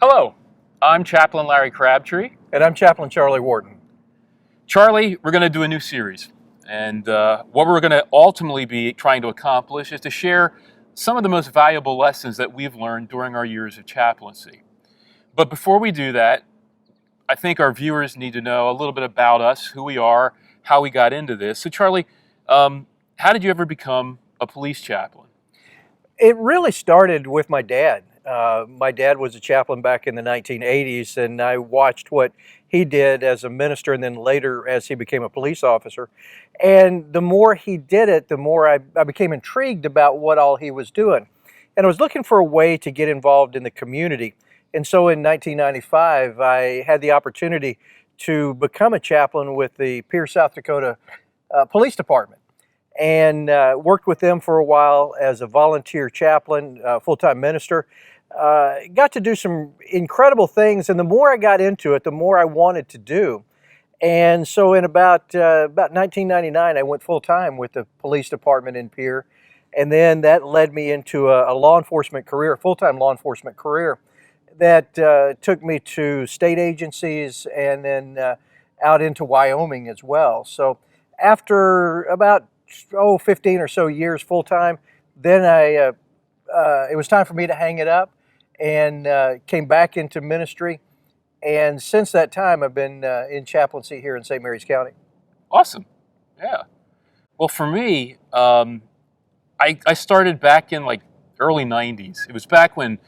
Hello, I'm Chaplain Larry Crabtree. And I'm Chaplain Charlie Wharton. Charlie, we're going to do a new series. And what we're going to ultimately be trying to accomplish is to share some of the most valuable lessons that we've learned during our years of chaplaincy. But before we do that, I think our viewers need to know a little bit about us, who we are, how we got into this. So Charlie, how did you ever become a police chaplain? It really started with my dad. My dad was a chaplain back in the 1980s, and I watched what he did as a minister and then later as he became a police officer. And the more he did it, the more I became intrigued about what all he was doing. And I was looking for a way to get involved in the community. And so in 1995, I had the opportunity to become a chaplain with the Pierce, South Dakota Police Department. And worked with them for a while as a volunteer chaplain, full-time minister. Got to do some incredible things, and the more I got into it, the more I wanted to do. And so in about 1999, I went full-time with the police department in Pierre, and then that led me into a law enforcement career, a full-time law enforcement career that took me to state agencies and then out into Wyoming as well. So after about 15 or so years full-time, then it was time for me to hang it up and came back into ministry. And since that time, I've been in chaplaincy here in St. Mary's County. Awesome. Yeah. Well, for me, I started back in like early 90s. It was back when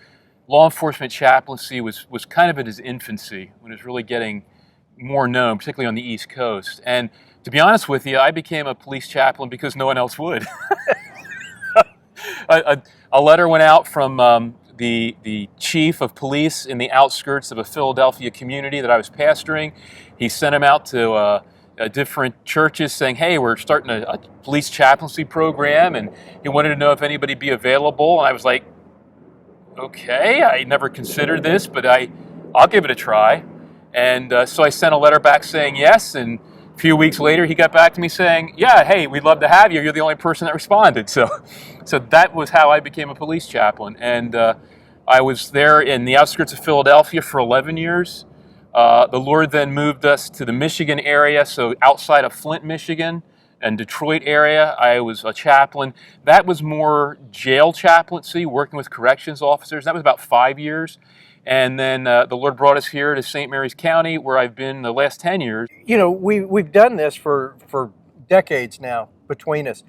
law enforcement chaplaincy was kind of in its infancy, when it was really getting more known, particularly on the East Coast. And to be honest with you, I became a police chaplain because no one else would. A letter went out from the chief of police in the outskirts of a Philadelphia community that I was pastoring. He sent him out to different churches saying, hey, we're starting a police chaplaincy program, and he wanted to know if anybody'd be available. And I was like, okay, I never considered this, but I'll give it a try. And so I sent a letter back saying yes, and a few weeks later, he got back to me saying, yeah, hey, we'd love to have you. You're the only person that responded. So that was how I became a police chaplain. And I was there in the outskirts of Philadelphia for 11 years. The Lord then moved us to the Michigan area, so outside of Flint, Michigan, and Detroit area. I was a chaplain. That was more jail chaplaincy, working with corrections officers. That was about 5 years. And then the Lord brought us here to St. Mary's County, where I've been the last 10 years. You know, we've done this for decades now between us.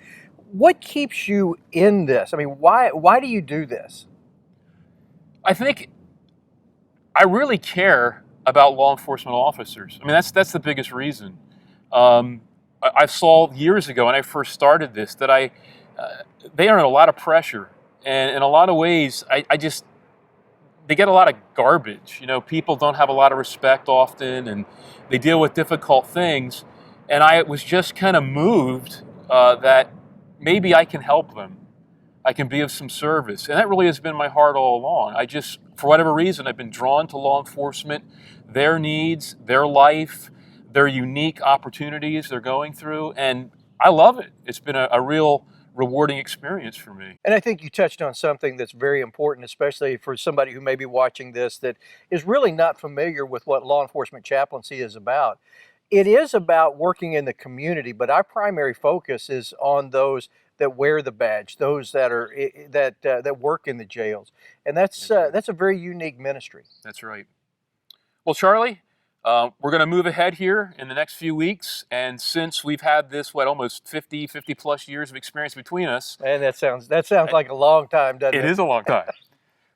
What keeps you in this? I mean, why do you do this? I think I really care about law enforcement officers. I mean, that's the biggest reason. I saw years ago when I first started this that they are in a lot of pressure. And in a lot of ways, they get a lot of garbage. You know, people don't have a lot of respect often, and they deal with difficult things. And I was just kind of moved that maybe I can help them. I can be of some service. And that really has been my heart all along. For whatever reason, I've been drawn to law enforcement, their needs, their life, their unique opportunities they're going through. And I love it. It's been a real rewarding experience for me. And I think you touched on something that's very important, especially for somebody who may be watching this that is really not familiar with what law enforcement chaplaincy is about. It is about working in the community, but our primary focus is on those that wear the badge, those that are that work in the jails, and that's a very unique ministry. That's right. Well, Charlie, we're going to move ahead here in the next few weeks, and since we've had this, almost 50 plus years of experience between us. And that sounds like a long time, doesn't it? It is a long time.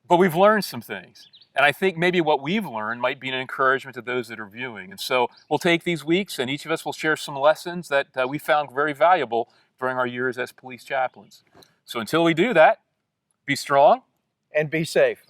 But we've learned some things. And I think maybe what we've learned might be an encouragement to those that are viewing. And so we'll take these weeks, and each of us will share some lessons that we found very valuable during our years as police chaplains. So until we do that, be strong. And be safe.